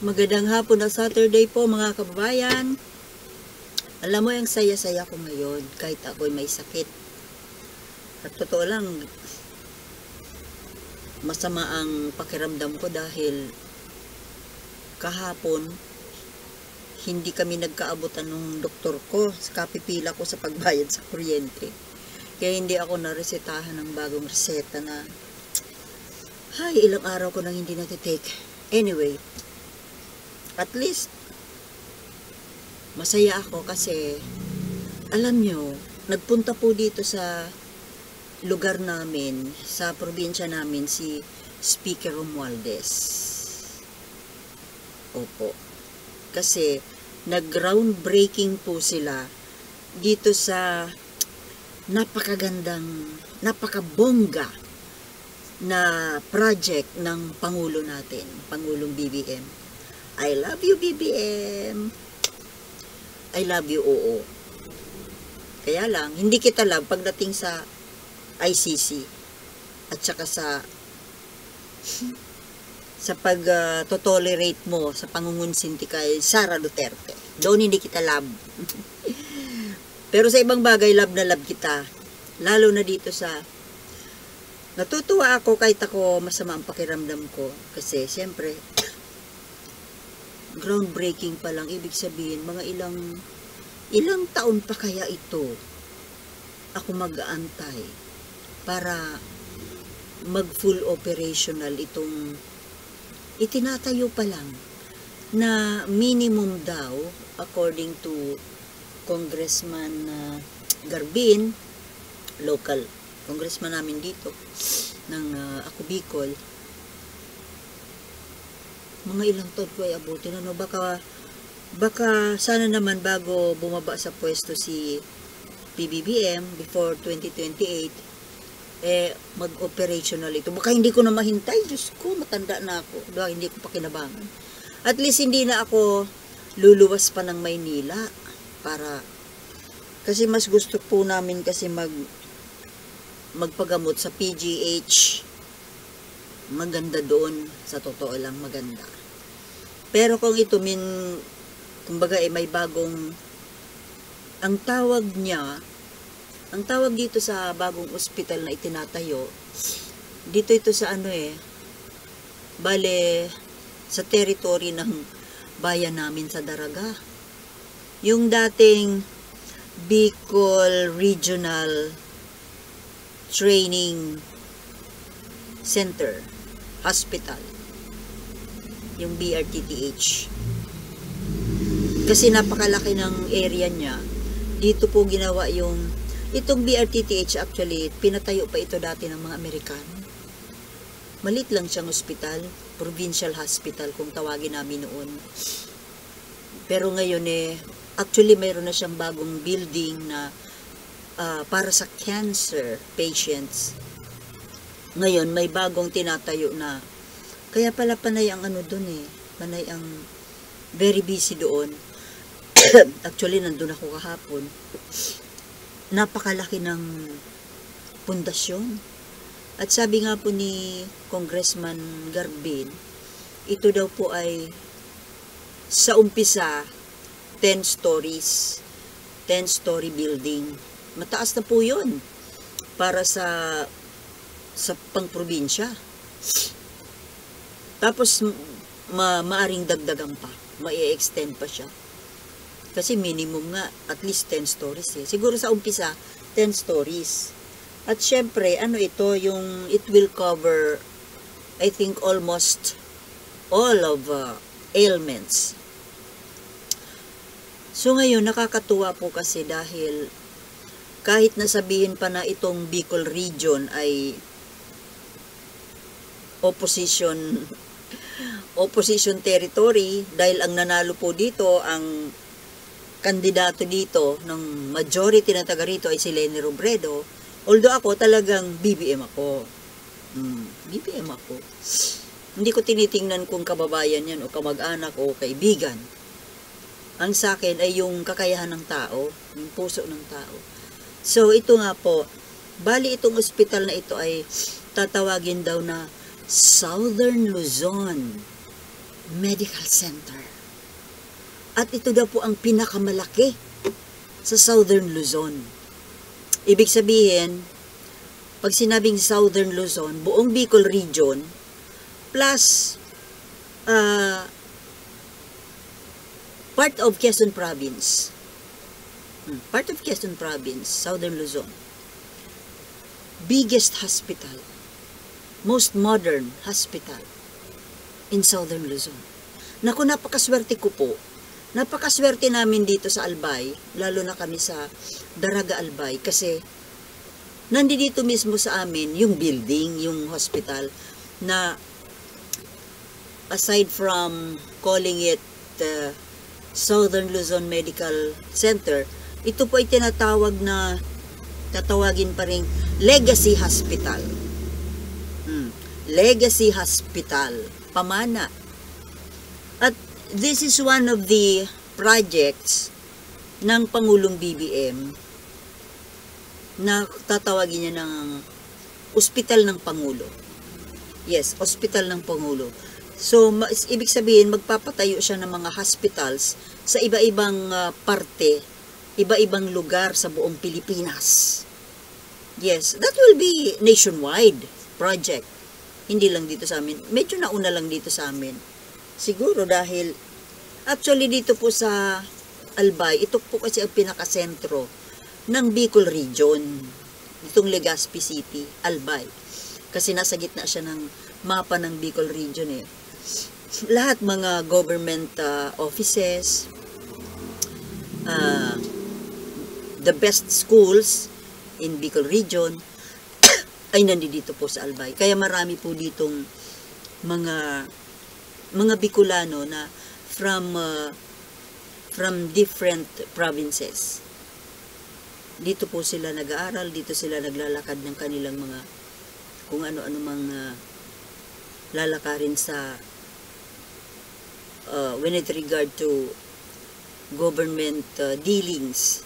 Magandang hapon na Saturday po mga kababayan. Alam mo, yung saya-saya ko ngayon kahit ako'y may sakit. At totoo lang, masama ang pakiramdam ko dahil kahapon hindi kami nagkaabutan ng doktor ko. Kapipila ko sa pagbayad sa kuryente. Kaya hindi ako naresetahan ng bagong reseta na ilang araw ko nang hindi natitake. Anyway, at least masaya ako kasi alam nyo, nagpunta po dito sa lugar namin, sa probinsya namin, si Speaker Romualdez. Opo. Kasi nag-groundbreaking po sila dito sa napakabongga na project ng Pangulo natin, Pangulong BBM. I love you, BBM. I love you, oo. Kaya lang, hindi kita love pagdating sa ICC at saka sa pag-tolerate mo sa pangungunsinti kay Sara Duterte. Doon hindi kita love. Pero sa ibang bagay, love na love kita. Lalo na dito sa natutuwa ako kahit ako masama ang pakiramdam ko. Kasi siyempre, groundbreaking pa lang, ibig sabihin mga ilang taon pa kaya ito ako mag-aantay para mag full operational itong itinatayo pa lang na minimum daw according to Congressman Garbin, local congressman namin dito ng Ako Bicol. Mga ilang taon ko ay abutin. Baka sana naman bago bumaba sa pwesto si PBBM before 2028, mag-operational ito. Baka hindi ko na mahintay. Diyos ko, matanda na ako. Baka hindi ko pa kinabangan. At least hindi na ako luluwas pa ng Maynila kasi mas gusto po namin kasi magpagamot sa PGH. Maganda doon, sa totoo lang maganda. Pero kung ito kumbaga may bagong, ang tawag dito sa bagong ospital na itinatayo, dito ito sa bale sa territory ng bayan namin sa Daraga. Yung dating Bicol Regional Training Center Hospital, yung BRTTH. Kasi napakalaki ng area niya. Dito po ginawa itong BRTTH. Actually, pinatayo pa ito dati ng mga Amerikano. Malit lang siyang ospital, provincial hospital kung tawagin namin noon. Pero ngayon actually mayroon na siyang bagong building na para sa cancer patients. Ngayon, may bagong tinatayo na. Kaya pala panay ang doon panay ang very busy doon. Actually, nandun ako kahapon. Napakalaki ng pundasyon. At sabi nga po ni Congressman Garbin, ito daw po ay sa umpisa 10 stories, 10-story building. Mataas na po yun para sa pang-probinsya. Tapos maaring dagdagan pa, mai-extend pa siya. Kasi minimum nga at least 10 stories Siguro sa umpisa 10 stories. At syempre, it will cover, I think, almost all of ailments. So ngayon, nakakatuwa po kasi dahil kahit nasabihin pa na itong Bicol region ay opposition territory, dahil ang nanalo po dito, ang kandidato dito ng majority na taga rito ay si Leni Robredo. Although ako talagang BBM ako. BBM ako. Hindi ko tinitingnan kung kababayan yan o kamag-anak o kaibigan. Ang sa akin ay yung kakayahan ng tao, yung puso ng tao. So ito nga po, bali itong ospital na ito ay tatawagin daw na Southern Luzon Medical Center. At ito daw po ang pinakamalaki sa Southern Luzon. Ibig sabihin, pag sinabing Southern Luzon, buong Bicol Region, plus part of Quezon Province. Part of Quezon Province, Southern Luzon. Biggest hospital, most modern hospital in Southern Luzon. Naku, napakaswerte ko po. Napakaswerte namin dito sa Albay, lalo na kami sa Daraga Albay, kasi nandito mismo sa amin yung building, yung hospital, na aside from calling it Southern Luzon Medical Center, ito po ay tatawagin pa rin Legacy Hospital. Legacy Hospital, pamana. At this is one of the projects ng Pangulong BBM na tatawagin niya ng Ospital ng Pangulo. Yes, Ospital ng Pangulo. So, ibig sabihin, magpapatayo siya ng mga hospitals sa iba-ibang parte, iba-ibang lugar sa buong Pilipinas. Yes, that will be nationwide project. Hindi lang dito sa amin. Medyo nauna lang dito sa amin. Siguro dahil, actually dito po sa Albay, ito po kasi ang pinakasentro ng Bicol Region. Itong Legazpi City, Albay. Kasi nasa gitna siya ng mapa ng Bicol Region eh. Lahat mga government offices, the best schools in Bicol Region ay nandito po sa Albay. Kaya marami po ditong mga Bicolano na from different provinces. Dito po sila nag-aaral, dito sila naglalakad ng kanilang mga kung ano-ano mga lalakarin sa when it regard to government dealings.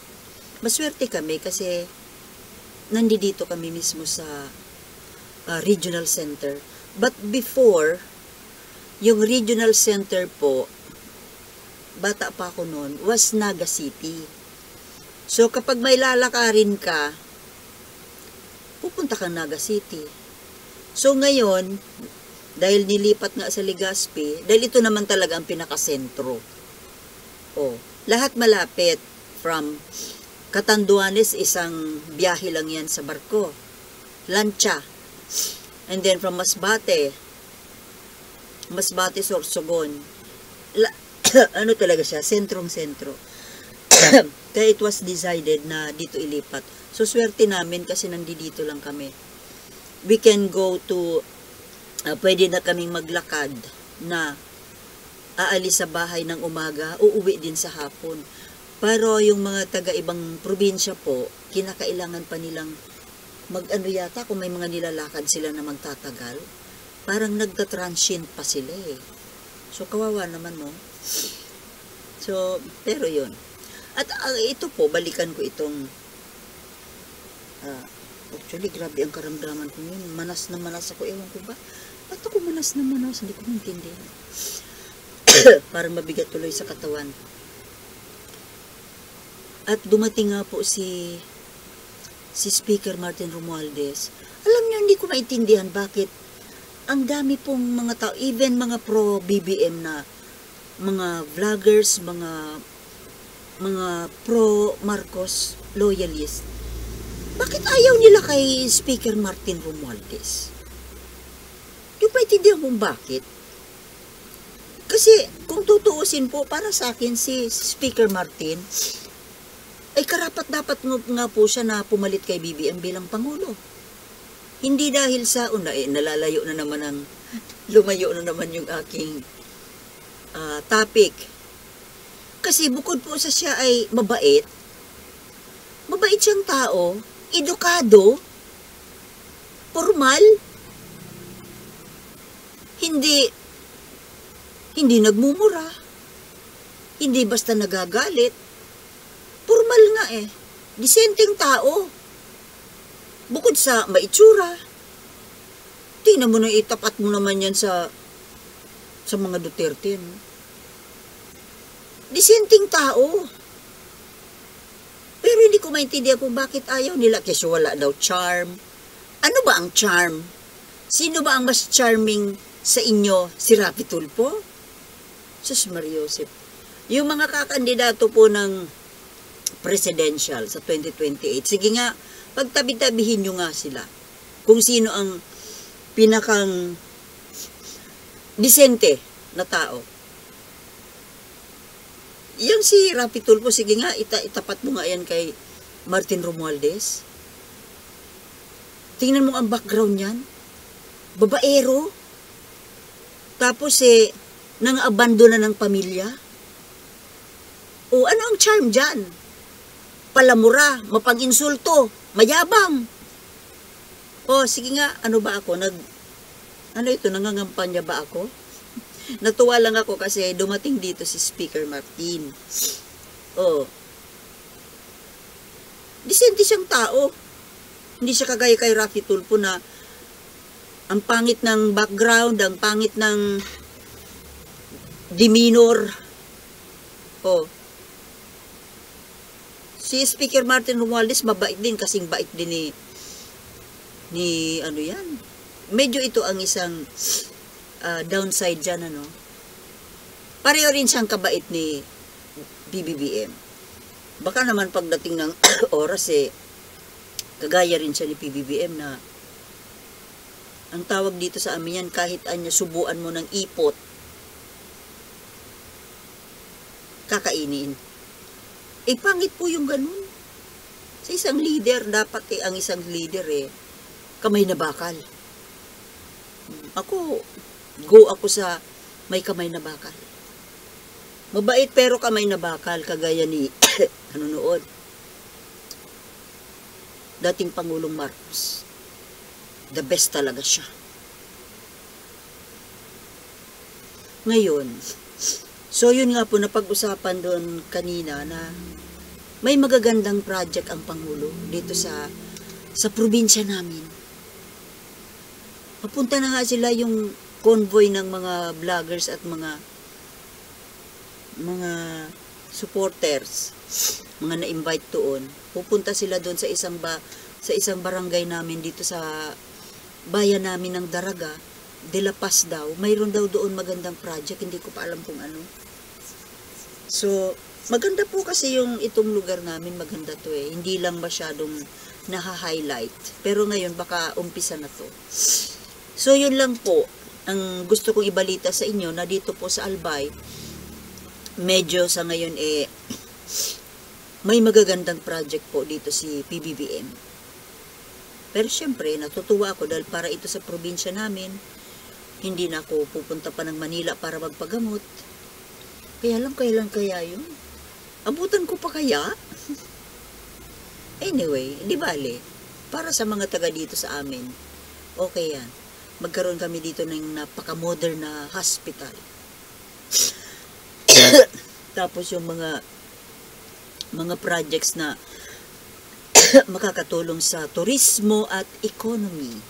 Maswerte kami kasi nandito kami mismo sa regional center. But before, yung regional center po, bata pa ako noon, was Naga City. So kapag may lalakarin ka, pupunta kang Naga City. So ngayon, dahil nilipat nga sa Legazpi, dahil ito naman talaga ang pinakasentro. Lahat malapit. From Catanduanes, isang biyahe lang yan sa barko. Lancha. And then from Masbate, Sorsogon. Ano talaga siya? Sentrong-sentro. Kaya it was decided na dito ilipat. So swerte namin kasi nandito lang kami. We can go to pwede na kaming maglakad na aalis sa bahay ng umaga, uuwi din sa hapon. Pero yung mga taga-ibang probinsya po, kinakailangan pa nilang mag-ano yata, kung may mga nilalakad sila na magtatagal, parang nagtatransient pa sila eh. So, kawawa naman, no? So, pero yun. At ito po, balikan ko itong actually, grabe ang karamdaman ko yun. Manas na manas ako. Ewan ko ba? Ba't ako manas na manas? Hindi ko maintindihan. Parang mabigat tuloy sa katawan. At dumating nga po si Speaker Martin Romualdez. Alam niyo, hindi ko maintindihan bakit ang dami pong mga tao, even mga pro-BBM na mga vloggers, mga pro-Marcos loyalist. Bakit ayaw nila kay Speaker Martin Romualdez? Yung maintindihan kung bakit. Kasi kung tutuusin po, para sa akin si Speaker Martin, ay karapat dapat nga po siya na pumalit kay BBM bilang Pangulo. Hindi dahil sa lumayo na naman yung aking topic. Kasi bukod po sa siya ay mabait siyang tao, edukado, formal, hindi nagmumura, hindi basta nagagalit, formal nga eh. Disenteng tao. Bukod sa maitsura. Tingnan mo na itapat mo naman yan sa sa mga Duterte, no? Disenteng tao. Pero hindi ko maintindihan kung bakit ayaw nila kasi wala daw charm. Ano ba ang charm? Sino ba ang mas charming sa inyo? Si Rapi Tulfo? Sus Mariosep. Yung mga kakandidato po ng presidential sa 2028, sige nga, pagtabi-tabihin nyo nga sila. Kung sino ang pinakang disente na tao. Yung si Rapi Tulfo, sige nga, itapat mo nga yan kay Martin Romualdez. Tingnan mo ang background niyan. Babaero. Tapos nang abandona ng pamilya. O ano ang charm dyan? Palamura, mapag-insulto, mayabang. O sige nga, ano ba ako? Nangangampanya ba ako? Natuwa lang ako kasi dumating dito si Speaker Martin. Oh. Disente siyang tao. Hindi siya kagaya kay Rapi Tulfo na ang pangit ng background, ang pangit ng demeanor. Oh. Si Speaker Martin Romualdez mabait din, kasing bait din ni ano yan. Medyo ito ang isang downside dyan, ano. Pareho rin siyang kabait ni PBBM. Baka naman pagdating ng oras kagaya rin siya ni PBBM na ang tawag dito sa amin yan, kahit anya subuan mo ng ipot, kakainin. Pangit po yung ganun. Sa isang leader, dapat ang isang leader kamay na bakal. Go ako sa may kamay na bakal. Mabait pero kamay na bakal, kagaya ni ano noon, dating Pangulong Marcos. The best talaga siya. Ngayon, so yun nga po, napag-usapan doon kanina na may magagandang project ang Pangulo dito sa probinsya namin. Papunta na nga sila yung convoy ng mga vloggers at mga supporters, mga na-invite doon. Pupunta sila doon sa isang barangay namin dito sa bayan namin ng Daraga, De La Paz daw. Mayroon daw doon magandang project, hindi ko pa alam kung ano. So, maganda po kasi itong lugar namin, maganda to Hindi lang masyadong naha-highlight. Pero ngayon, baka umpisa na to. So, yun lang po ang gusto kong ibalita sa inyo na dito po sa Albay, medyo sa ngayon may magagandang project po dito si PBBM. Pero syempre, natutuwa ako dahil para ito sa probinsya namin, hindi na ako pupunta pa ng Manila para magpagamot. Kailan kaya yun? Abutan ko pa kaya? Anyway, di bale, para sa mga taga dito sa amin, okay yan. Magkaroon kami dito ng napaka-modern na hospital. Tapos yung mga projects na makakatulong sa turismo at economy.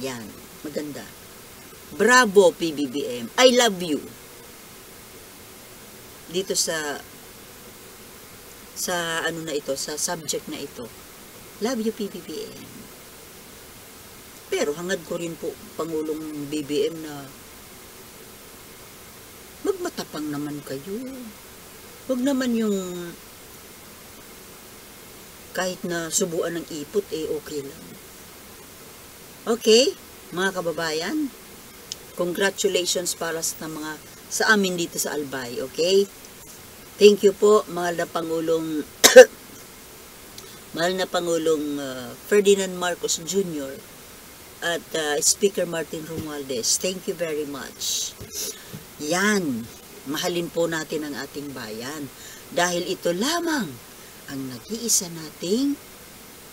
Yan, maganda. Bravo PBBM. I love you. Dito sa ano na ito, sa subject na ito. Love you PBBM. Pero hangad ko rin po Pangulong BBM na magmatapang naman kayo. Huwag naman yung kahit na subuan ng ipot, okay lang. Okay, mga kababayan, congratulations para sa amin dito sa Albay, okay? Thank you po, mahal na Pangulong Ferdinand Marcos Jr. at Speaker Martin Romualdez. Thank you very much. Yan, mahalin po natin ang ating bayan dahil ito lamang ang nag-iisa nating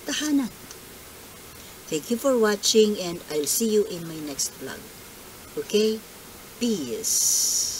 tahanan. Thank you for watching and I'll see you in my next vlog. Okay? Peace.